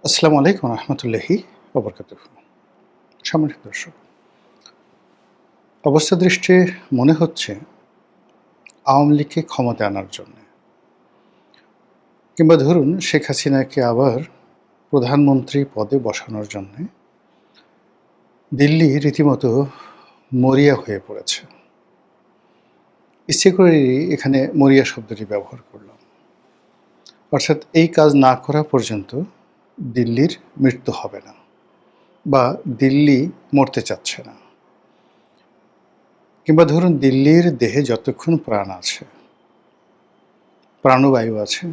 আসসালামু আলাইকুম রহমতুল্লাহি ওবরকাতুহু। সম্মানিত দর্শক, অবস্থা দৃষ্টে মনে হচ্ছে আওয়ামী লীগকে ক্ষমতায় আনার জন্য, কিংবা ধরুন শেখ হাসিনাকে আবার প্রধানমন্ত্রী পদে বসানোর জন্য দিল্লি রীতিমতো মরিয়া হয়ে পড়েছে। ইচ্ছে করেই এখানে মরিয়া শব্দটি ব্যবহার করলাম। অর্থাৎ এই কাজ না করা পর্যন্ত দিল্লির মৃত্যু হবে না, বা দিল্লি মরতে চাচ্ছে না। কিংবা ধরুন দিল্লির দেহে যতক্ষণ প্রাণ আছে, প্রাণবায়ু আছে,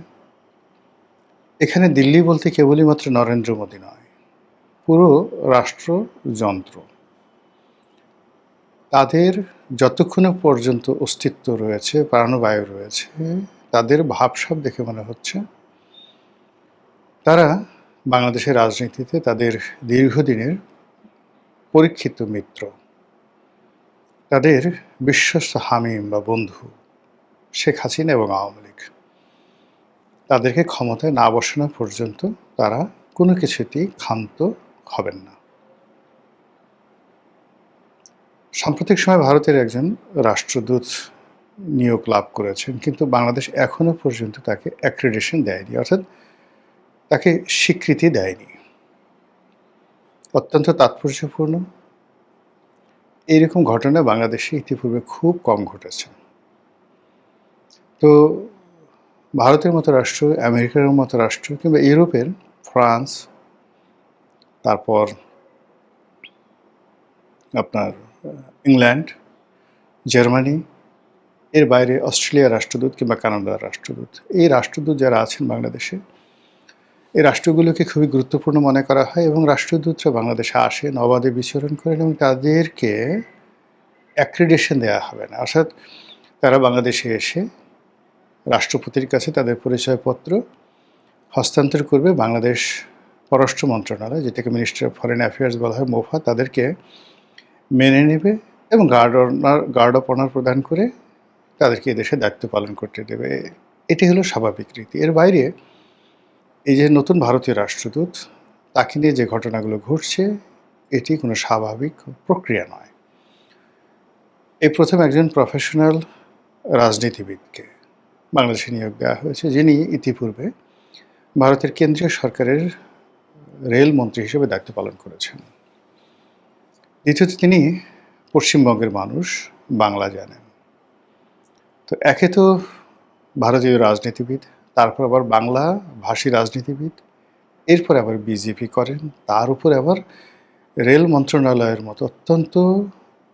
এখানে দিল্লি বলতে কেবলই মাত্র নরেন্দ্র মোদী নয়, পুরো রাষ্ট্রযন্ত্র। তাদের যতক্ষণ পর্যন্ত অস্তিত্ব রয়েছে, প্রাণবায়ু রয়েছে, তাদের ভাবসাব দেখে মনে হচ্ছে তারা বাংলাদেশের রাজনীতিতে তাদের দীর্ঘদিনের পরীক্ষিত মিত্র, তাদের বিশ্বস্ত হামিম বা বন্ধু শেখ হাসিনা এবং আওয়ামী লীগ, তাদেরকে ক্ষমতায় না বসানো পর্যন্ত তারা কোনো কিছুতেই ক্ষান্ত হবেন না। সাম্প্রতিক সময়ে ভারতের একজন রাষ্ট্রদূত নিয়োগ লাভ করেছেন, কিন্তু বাংলাদেশ এখনো পর্যন্ত তাকে অ্যাক্রেডিটেশন দেয়নি, অর্থাৎ তাকে স্বীকৃতি দেয়নি। অত্যন্ত তাৎপর্যপূর্ণ। এইরকম ঘটনা বাংলাদেশে ইতিপূর্বে খুব কম ঘটেছে। তো ভারতের মতো রাষ্ট্র, আমেরিকার মতো রাষ্ট্র, কিংবা ইউরোপের ফ্রান্স, তারপর আপনার ইংল্যান্ড, জার্মানি, এর বাইরে অস্ট্রেলিয়ার রাষ্ট্রদূত কিংবা কানাডার রাষ্ট্রদূত, এই রাষ্ট্রদূত যারা আছেন বাংলাদেশে, এই রাষ্ট্রগুলোকে খুবই গুরুত্বপূর্ণ মনে করা হয়, এবং রাষ্ট্রদূতরা বাংলাদেশে আসেন, অবাধে বিচরণ করেন, এবং তাদেরকে অ্যাক্রিডেশন দেওয়া হবে না। অর্থাৎ তারা বাংলাদেশে এসে রাষ্ট্রপতির কাছে তাদের পরিচয়পত্র হস্তান্তর করবে। বাংলাদেশ পররাষ্ট্র মন্ত্রণালয়, যেটাকে মিনিস্ট্রি অফ ফরেন অ্যাফেয়ার্স বলা হয়, মোফা, তাদেরকে মেনে নেবে এবং গার্ড অফ অনার প্রদান করে তাদেরকে এদেশে দায়িত্ব পালন করতে দেবে। এটি হলো স্বাভাবিক রীতি। এর বাইরে এই যে নতুন ভারতীয় রাষ্ট্রদূত, তাকে নিয়ে যে ঘটনাগুলো ঘটছে, এটি কোনো স্বাভাবিক প্রক্রিয়া নয়। এই প্রথম একজন প্রফেশনাল রাজনীতিবিদকে বাংলাদেশে নিয়োগ দেওয়া হয়েছে, যিনি ইতিপূর্বে ভারতের কেন্দ্রীয় সরকারের রেল মন্ত্রী হিসেবে দায়িত্ব পালন করেছেন। দ্বিতীয়ত, তিনি পশ্চিমবঙ্গের মানুষ, বাংলা জানেন। তো একে তো ভারতীয় রাজনীতিবিদ, তারপর আবার বাংলা ভাষী রাজনীতিবিদ, এরপর আবার বিজেপি করেন, তার উপর আবার রেল মন্ত্রণালয়ের মতো অত্যন্ত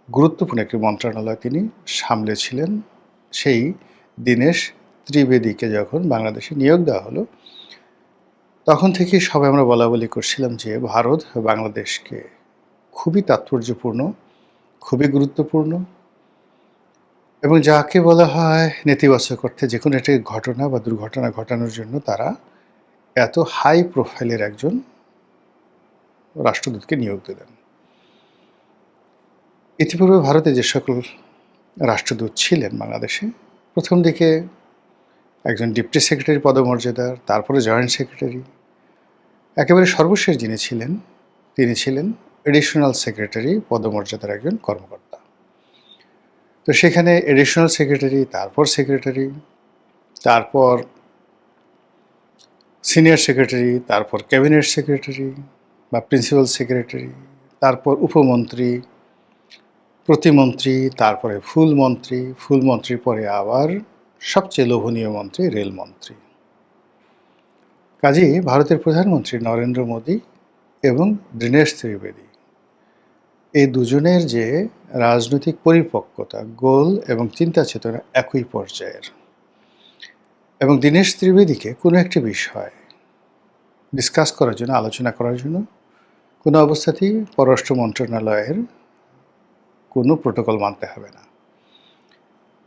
গুরুত্বপূর্ণ একটি মন্ত্রণালয় তিনি সামলেছিলেন। সেই দীনেশ ত্রিবেদীকে যখন বাংলাদেশে নিয়োগ দেওয়া হলো, তখন থেকেই সবাই আমরা বলাবলি করছিলাম যে ভারত বাংলাদেশকে খুবই তাৎপর্যপূর্ণ, খুবই গুরুত্বপূর্ণ, এবং যাকে বলা হয় নেতিবাচক অর্থে যে কোনো একটি ঘটনা বা দুর্ঘটনা ঘটানোর জন্য তারা এত হাই প্রোফাইলের একজন রাষ্ট্রদূতকে নিয়োগ দিলেন। ইতিপূর্বে ভারতে যে সকল রাষ্ট্রদূত ছিলেন বাংলাদেশে, প্রথম দিকে একজন ডেপুটি সেক্রেটারি পদমর্যাদার, তারপরে জয়েন্ট সেক্রেটারি, একেবারে সর্বশেষ যিনি ছিলেন তিনি ছিলেন এডিশনাল সেক্রেটারি পদমর্যাদার একজন কর্মকর্তা। তো সেখানে এডিশনাল সেক্রেটারি, তারপর সেক্রেটারি, তারপর সিনিয়র সেক্রেটারি, তারপর ক্যাবিনেট সেক্রেটারি বা প্রিন্সিপাল সেক্রেটারি, তারপর উপমন্ত্রী, প্রতিমন্ত্রী, তারপরে ফুলমন্ত্রী, ফুলমন্ত্রীর পরে আবার সবচেয়ে লোভনীয় মন্ত্রী রেলমন্ত্রী। কাজেই ভারতের প্রধানমন্ত্রী নরেন্দ্র মোদী এবং দীনেশ ত্রিবেদী, এই দুজনের যে রাজনৈতিক পরিপক্কতা, গোল এবং চিন্তা চেতনা একই পর্যায়ের, এবং দীনেশ ত্রিবেদীকে কোনো একটি বিষয় ডিসকাস করার জন্য, আলোচনা করার জন্য কোনো অবস্থাতেই পররাষ্ট্র মন্ত্রণালয়ের কোনো প্রোটোকল মানতে হবে না।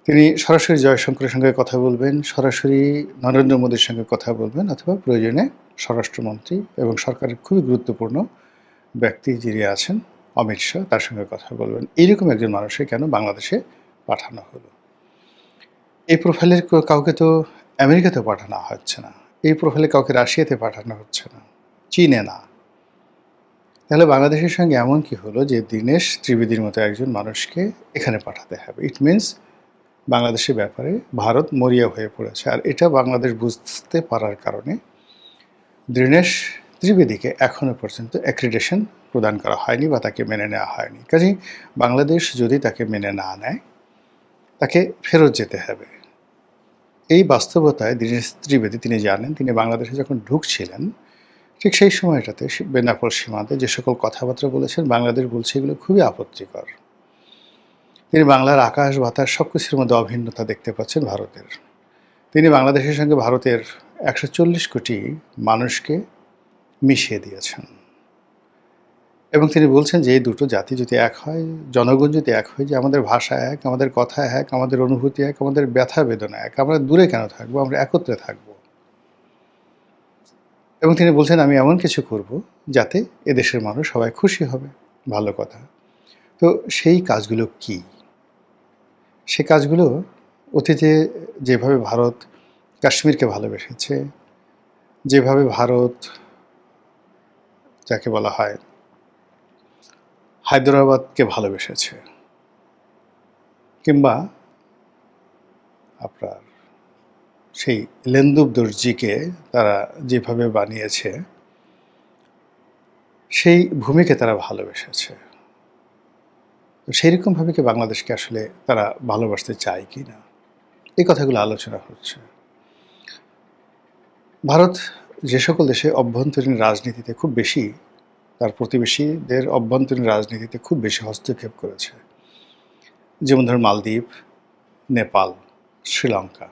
তিনি সরাসরি জয়শঙ্করের সঙ্গে কথা বলবেন, সরাসরি নরেন্দ্র মোদীর সঙ্গে কথা বলবেন, অথবা প্রয়োজনে স্বরাষ্ট্রমন্ত্রী এবং সরকারের খুবই গুরুত্বপূর্ণ ব্যক্তি যিনি আছেন অমিত শাহ, তার সঙ্গে কথা বলবেন। এইরকম একজন মানুষকে কেন বাংলাদেশে পাঠানো হলো? এই প্রোফাইলের কাউকে তো আমেরিকাতে পাঠানো হচ্ছে না, এই প্রোফাইলে কাউকে রাশিয়াতে পাঠানো হচ্ছে না, চিনে না। তাহলে বাংলাদেশের সঙ্গে এমন কি হলো যে দীনেশ ত্রিবেদীর মতো একজন মানুষকে এখানে পাঠাতে হবে? ইট মিনস বাংলাদেশের ব্যাপারে ভারত মরিয়া হয়ে পড়েছে। আর এটা বাংলাদেশ বুঝতে পারার কারণে দীনেশ ত্রিবেদীকে এখনও পর্যন্ত অ্যাক্রিডিটেশন প্রদান করা হয়নি বা তাকে মেনে নেওয়া হয়নি। কাজেই বাংলাদেশ যদি তাকে মেনে না নেয়, তাকে ফেরত যেতে হবে। এই বাস্তবতায় দীনেশ ত্রিবেদী তিনি জানেন, তিনি বাংলাদেশে যখন ঢুকছিলেন ঠিক সেই সময়টাতে বেনাপোল সীমান্তে যে সকল কথাবার্তা বলেছেন, বাংলাদেশ বলছে এগুলো খুবই আপত্তিকর। তিনি বাংলার আকাশ বাতাস সব কিছুর মধ্যে অভিন্নতা দেখতে পাচ্ছেন ভারতের। তিনি বাংলাদেশের সঙ্গে ভারতের 140 কোটি মানুষকে মিশিয়ে দিয়েছেন এবং তিনি বলছেন যে এই দুটো জাতি যদি এক হয়, জনগণ যদি এক হয়, যে আমাদের ভাষা এক, আমাদের কথা এক, আমাদের অনুভূতি এক, আমাদের ব্যথা বেদনা এক, আমরা দূরে কেন থাকবো, আমরা একত্রে থাকবো। এবং তিনি বলছেন আমি এমন কিছু করব যাতে এদেশের মানুষ সবাই খুশি হবে। ভালো কথা। তো সেই কাজগুলো কি? সে কাজগুলো অতীতে যেভাবে ভারত কাশ্মীরকে ভালোবেসেছে, যেভাবে ভারত যাকে বলা হয় হায়দ্রাবাদকে ভালোবেসেছে, কিংবা আপনার সেই লেন্দুব দর্জিকে তারা যেভাবে বানিয়েছে, সেই ভূমিকে তারা ভালোবেসেছে। সেই রকমভাবে কি বাংলাদেশকে আসলে তারা ভালোবাসতে চায় কি না, এই কথাগুলো আলোচনা হচ্ছে। ভারত যে সকল দেশে অভ্যন্তরীণ রাজনীতিতে খুব বেশি, তার প্রতিবেশীদের অভ্যন্তরীণ রাজনীতিতে খুব বেশি হস্তক্ষেপ করেছে, যেমন ধরুন মালদ্বীপ, নেপাল, শ্রীলঙ্কা,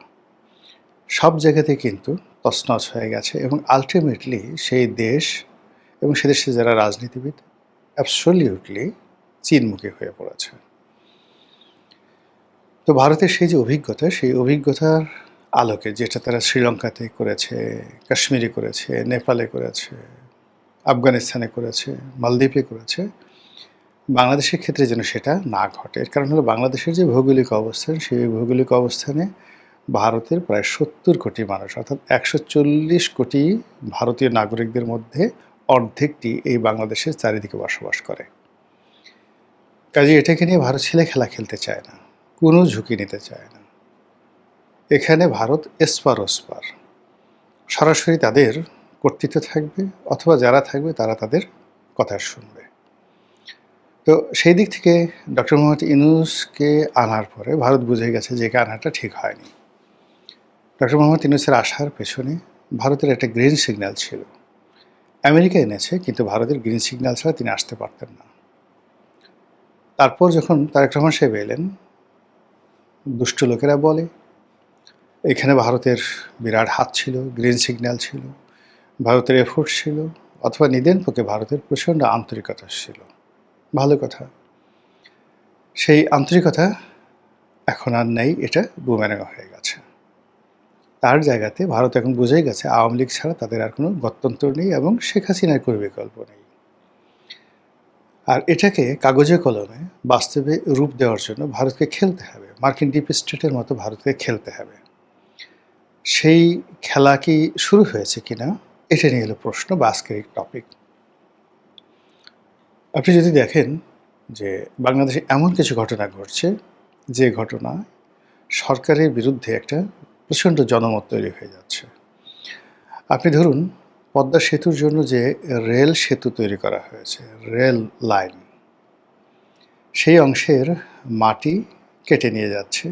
সব জায়গাতে কিন্তু তছনছ হয়ে গেছে এবং আলটিমেটলি সেই দেশ এবং সে দেশে যারা রাজনীতিবিদ অ্যাবসলিউটলি চীনমুখী হয়ে পড়েছে। তো ভারতের সেই যে অভিজ্ঞতা, সেই অভিজ্ঞতার আলোকে যেটা তারা শ্রীলঙ্কাতে করেছে, কাশ্মীরে করেছে, নেপালে করেছে, আফগানিস্তানে করেছে, মালদ্বীপে করেছে, বাংলাদেশের ক্ষেত্রে যেন সেটা না ঘটে। এর কারণ হলো বাংলাদেশের যে ভৌগোলিক অবস্থান, সেই ভৌগোলিক অবস্থানে ভারতের প্রায় 70 কোটি মানুষ, অর্থাৎ 140 কোটি ভারতীয় নাগরিকদের মধ্যে অর্ধেকটি এই বাংলাদেশের চারিদিকে বসবাস করে। কাজে এটাকে নিয়ে ভারত ছেলে খেলা খেলতে চায় না, কোনো ঝুঁকি নিতে চায় না। এখানে ভারত এসপার ওসপার, সরাসরি তাদের কর্তৃত্ব থাকবে, অথবা যারা থাকবে তারা তাদের কথা শুনবে। তো সেই দিক থেকে ডক্টর মোহাম্মদ ইউনূসকে আনার পরে ভারত বুঝে গেছে যে একে আনাটা ঠিক হয়নি। ডক্টর মোহাম্মদ ইউনূসের আসার পেছনে ভারতের একটা গ্রিন সিগন্যাল ছিল। আমেরিকা এনেছে, কিন্তু ভারতের গ্রিন সিগন্যাল ছাড়া তিনি আসতে পারতেন না। তারপর যখন তারেক রহমান সাহেব এলেন, দুষ্ট লোকেরা বলে এখানে ভারতের বিরাট হাত ছিল, গ্রিন সিগন্যাল ছিল, ভারতের এফোর্ট ছিল, অথবা নিদেন পক্ষে ভারতের প্রচণ্ড আন্তরিকতা ছিল। ভালো কথা। সেই আন্তরিকতা এখন আর নেই, এটা বুমেরাং হয়ে গেছে। তার জায়গাতে ভারত এখন বুঝেই গেছে আওয়ামী লীগ ছাড়া তাদের আর কোনো গত্যন্তর নেই এবং শেখ হাসিনার কোনো বিকল্প নেই। আর এটাকে কাগজে কলমে বাস্তবে রূপ দেওয়ার জন্য ভারতকে খেলতে হবে, মার্কিন ডিপ স্টেটের মতো ভারতকে খেলতে হবে। সেই খেলা কি শুরু হয়েছে কিনা, এটা নিয়ে হলো প্রশ্ন বা আজকের এই টপিক। আপনি যদি দেখেন যে বাংলাদেশে এমন কিছু ঘটনা ঘটছে, যে ঘটনা সরকারের বিরুদ্ধে একটা প্রচণ্ড জনমত তৈরি হয়ে যাচ্ছে। আপনি ধরুন পদ্মা সেতুর জন্য যে রেল সেতু তৈরি করা হয়েছে, রেল লাইন, সেই অংশের মাটি কেটে নিয়ে যাচ্ছে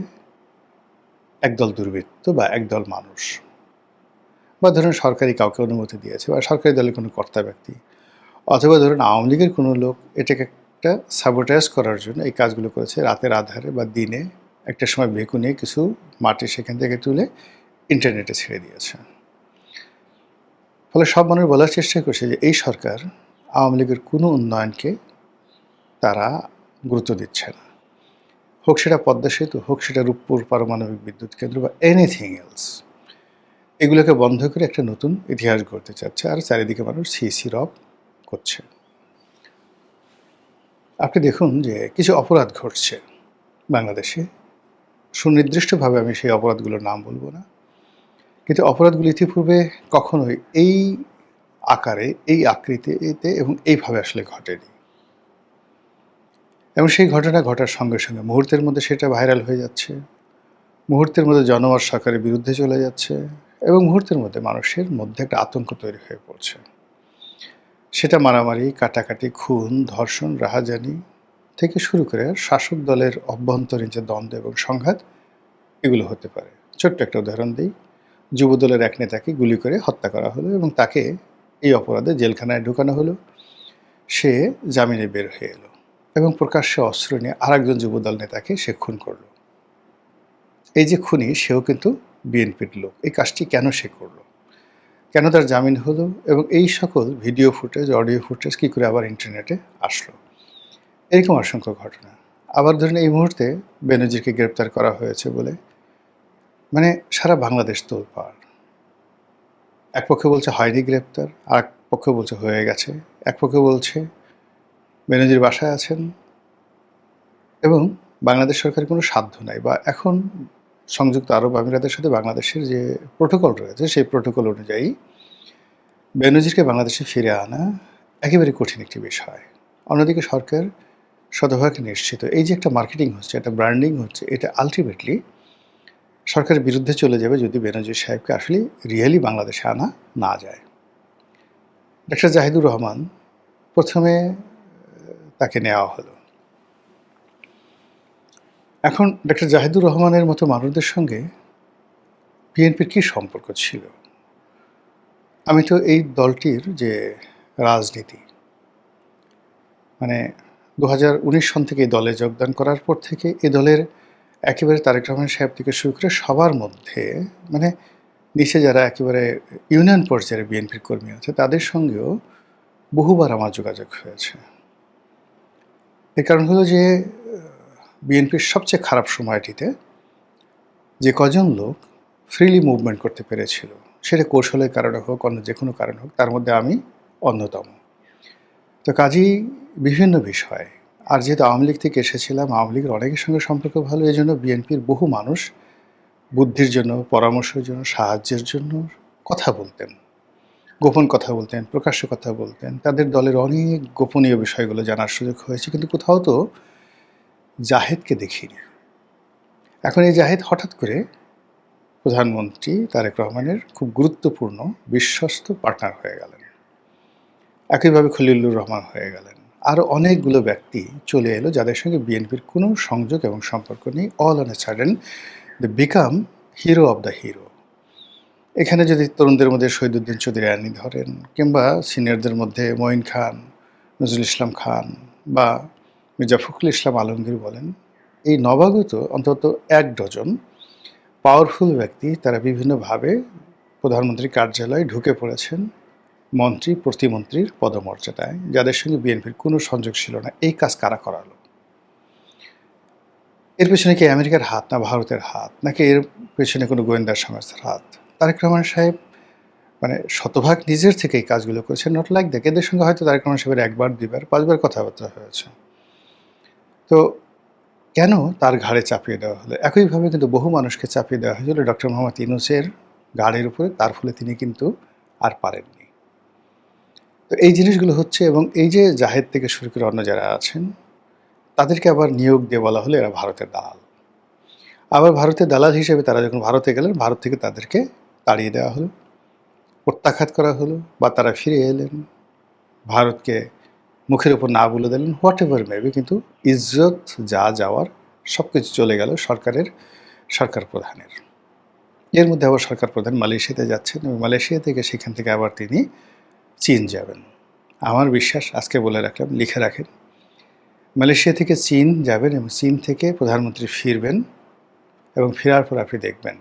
একদল দুর্বৃত্ত বা একদল মানুষ, বা ধরুন সরকারি কাউকে অনুমতি দিয়েছে বা সরকারি দলের কোনো কর্তা ব্যক্তি, অথবা ধরুন আওয়ামী লীগের কোনো লোক এটাকে একটা সাবোটাইজ করার জন্য এই কাজগুলো করেছে। রাতের আধারে বা দিনে একটা সময় ভেকু নিয়ে কিছু মাটি সেখান থেকে তুলে ইন্টারনেটে ছেড়ে দিয়েছে। ফলে সব মানুষ বলার চেষ্টা করছে যে এই সরকার আওয়ামী লীগের কোনো উন্নয়নকে তারা গুরুত্ব দিচ্ছে না, হোক সেটা পদ্মা সেতু, হোক সেটা রূপপুর পারমাণবিক বিদ্যুৎ কেন্দ্র বা এনিথিং এলস। এগুলোকে বন্ধ করে একটা নতুন ইতিহাস গড়তে চাচ্ছে, আর চারিদিকে মানুষ সি রব করছে। আপনি দেখুন যে কিছু অপরাধ ঘটছে বাংলাদেশে, সুনির্দিষ্টভাবে আমি সেই অপরাধগুলোর নাম বলবো না, কিন্তু অপরাধগুলো ইতিপূর্বে কখনোই এই আকারে, এই আকৃতিতে এবং এইভাবে আসলে ঘটেনি। এবং সেই ঘটনা ঘটার সঙ্গে সঙ্গে মুহূর্তের মধ্যে সেটা ভাইরাল হয়ে যাচ্ছে, মুহূর্তের মধ্যে জনমত সরকারের বিরুদ্ধে চলে যাচ্ছে এবং মুহূর্তের মধ্যে মানুষের মধ্যে একটা আতঙ্ক তৈরি হয়ে পড়ছে। সেটা মারামারি, কাটাকাটি, খুন, ধর্ষণ, রাহাজানি থেকে শুরু করে শাসক দলের অভ্যন্তরীণ যে দ্বন্দ্ব এবং সংঘাত, এগুলো হতে পারে। ছোট্ট একটা উদাহরণ দিই। যুবদলের এক নেতাকে গুলি করে হত্যা করা হলো এবং তাকে এই অপরাধে জেলখানায় ঢুকানো হলো। সে জামিনে বের হয়ে এলো এবং প্রকাশ্যে অস্ত্র নিয়ে আরেকজন যুবদল নেতাকে সে খুন করলো। এই যে খুনি, সেও কিন্তু বিএনপির লোক। এই কাজটি কেন সে করলো, কেন তার জামিন হলো এবং এই সকল ভিডিও ফুটেজ, অডিও ফুটেজ কী করে আবার ইন্টারনেটে আসলো, এরকম অসংখ্য ঘটনা। আবার ধরেন এই মুহূর্তে বেনজিরকে গ্রেপ্তার করা হয়েছে বলে মানে সারা বাংলাদেশ তোলপাড়। এক পক্ষে বলছে হয়নি গ্রেপ্তার, আর এক পক্ষে বলছে হয়ে গেছে। এক পক্ষে বলছে বেনজির বাসায় আছেন এবং বাংলাদেশ সরকারের কোনো সাধ্য নাই, বা এখন সংযুক্ত আরব আমিরাতের সাথে বাংলাদেশের যে প্রোটোকল রয়েছে সেই প্রোটোকল অনুযায়ী বেনজিরকে বাংলাদেশে ফিরে আনা একেবারে কঠিন একটি বিষয়। অন্যদিকে সরকার শতভাগ নিশ্চিত এই যে একটা মার্কেটিং হচ্ছে, একটা ব্র্যান্ডিং হচ্ছে, এটা আলটিমেটলি সরকারের বিরুদ্ধে চলে যাবে যদি বেনজির সাহেবকে আসলে রিয়েলি বাংলাদেশে আনা না যায়। ডক্টর জাহিদুর রহমান প্রথমে তাকে নেওয়া হলো। এখন ডক্টর জাহিদুর রহমানের মতো মানুষদের সঙ্গে বিএনপির কী সম্পর্ক ছিল? আমি তো এই দলটির যে রাজনীতি, মানে 2019 সন থেকে এই দলে যোগদান করার পর থেকে এই দলের একেবারে তারেক রহমান সাহেব থেকে শুরু করে সবার মধ্যে, মানে নিচে যারা একেবারে ইউনিয়ন পর্যায়ের বিএনপির কর্মী আছে তাদের সঙ্গেও বহুবার আমার যোগাযোগ হয়েছে। এর কারণ হলো যে বিএনপির সবচেয়ে খারাপ সময়টিতে যে কজন লোক ফ্রিলি মুভমেন্ট করতে পেরেছিল, সেটা কৌশলের কারণে হোক, অন্য যে কোনো কারণ হোক, তার মধ্যে আমি অন্যতম। তো কাজেই বিভিন্ন বিষয়, আর যেহেতু আওয়ামী লীগ থেকে এসেছিলাম, আওয়ামী লীগের অনেকের সঙ্গে সম্পর্ক ভালো, এই জন্য বিএনপির বহু মানুষ বুদ্ধির জন্য, পরামর্শের জন্য, সাহায্যের জন্য কথা বলতেন, গোপন কথা বলতেন, প্রকাশ্য কথা বলতেন। তাদের দলের অনেক গোপনীয় বিষয়গুলো জানার সুযোগ হয়েছে, কিন্তু কোথাও তো জাহেদকে দেখিনি। এখন এই জাহেদ হঠাৎ করে প্রধানমন্ত্রী তারেক রহমানের খুব গুরুত্বপূর্ণ বিশ্বস্ত পার্টনার হয়ে গেলেন। একইভাবে খলিলুর রহমান হয়ে গেলেন। আরও অনেকগুলো ব্যক্তি চলে এলো যাদের সঙ্গে বিএনপির কোনো সংযোগ এবং সম্পর্ক নেই। All on a sudden they become hero of the hero. এখানে যদি তরুণদের মধ্যে শহীদুদ্দিন চৌধুরী আনি ধরেন, কিংবা সিনিয়রদের মধ্যে মঈন খান, নজরুল ইসলাম খান বা মির্জা ফখরুল ইসলাম আলমগীর বলেন, এই নবাগত অন্তত 1 ডজন পাওয়ারফুল ব্যক্তি তারা বিভিন্নভাবে প্রধানমন্ত্রীর কার্যালয়ে ঢুকে পড়েছেন মন্ত্রী, প্রতিমন্ত্রীর পদমর্যাদায়, যাদের সঙ্গে বিএনপির কোনো সংযোগ ছিল না। এই কাজ কারা করালো? এর পেছনে কি আমেরিকার হাত, না ভারতের হাত, নাকি এর পেছনে কোনো গোয়েন্দা সংস্থার হাত? তারেক রহমান সাহেব মানে শতভাগ নিজের থেকে এই কাজগুলো করেছেন। Not like that. এদের সঙ্গে হয়তো তারেক রহমান সাহেবের 1 বার 2 বার 5 বার কথাবার্তা হয়েছে। তো কেন তার ঘাড়ে চাপিয়ে দেওয়া হলো? একইভাবে কিন্তু বহু মানুষকে চাপিয়ে দেওয়া হয়েছিল ডক্টর মোহাম্মদ ইউনূসের ঘাড়ের উপরে, তার ফলে তিনি কিন্তু আর পারেননি। তো এই জিনিসগুলো হচ্ছে, এবং এই যে জাহেদ থেকে শুরু করে অন্য যারা আছেন তাদেরকে আবার নিয়োগ দিয়ে বলা হলো এরা ভারতের দালাল। আবার ভারতের দালাল হিসেবে তারা যখন ভারতে গেলেন, ভারত থেকে তাদেরকে তাড়িয়ে দেওয়া হলো, প্রত্যাখ্যাত করা হলো, বা তারা ফিরে এলেন, ভারতকে মুখের উপর না বলে দিলেন, হোয়াট এভার মেবি, কিন্তু ইজ্জত যা যাওয়ার সব কিছু চলে গেল সরকার প্রধানের। এর মধ্যে আবার সরকার প্রধান মালয়েশিয়াতে যাচ্ছেন এবং মালয়েশিয়া থেকে সেখান থেকে আবার তিনি চীন যাবেন। আমার বিশ্বাস, আজকে বলে রাখলাম, লিখে রাখেন, মালয়েশিয়া থেকে চীন যাবেন এবং চীন থেকে প্রধানমন্ত্রী ফিরবেন, এবং ফেরার পর আপনি দেখবেন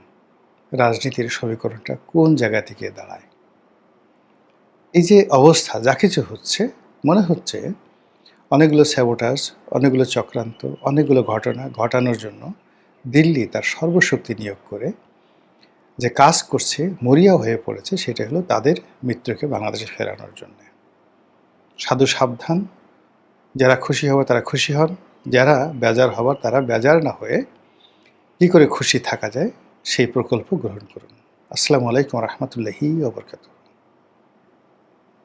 রাজনীতির সমীকরণটা কোন জায়গা থেকে দাঁড়ায়। এই যে অবস্থা, যা কিছু হচ্ছে, মনে হচ্ছে অনেকগুলো স্যাবোটাজ, অনেকগুলো চক্রান্ত, অনেকগুলো ঘটনা ঘটানোর জন্য দিল্লি তার সর্বশক্তি নিয়োগ করে যে কাজ করছে, মরিয়া হয়ে পড়েছে, সেটা হলো তাদের মিত্রকে বাংলাদেশে ফেরানোর জন্য। সাধু সাবধান, যারা খুশি হবার তারা খুশি হন, যারা বেজার হবার তারা বেজার না হয়ে কী করে খুশি থাকা যায় সেই প্রকল্প গ্রহণ করুন। আসসালামু আলাইকুম রহমতুল্লাহি ওয়া বারাকাতুহু।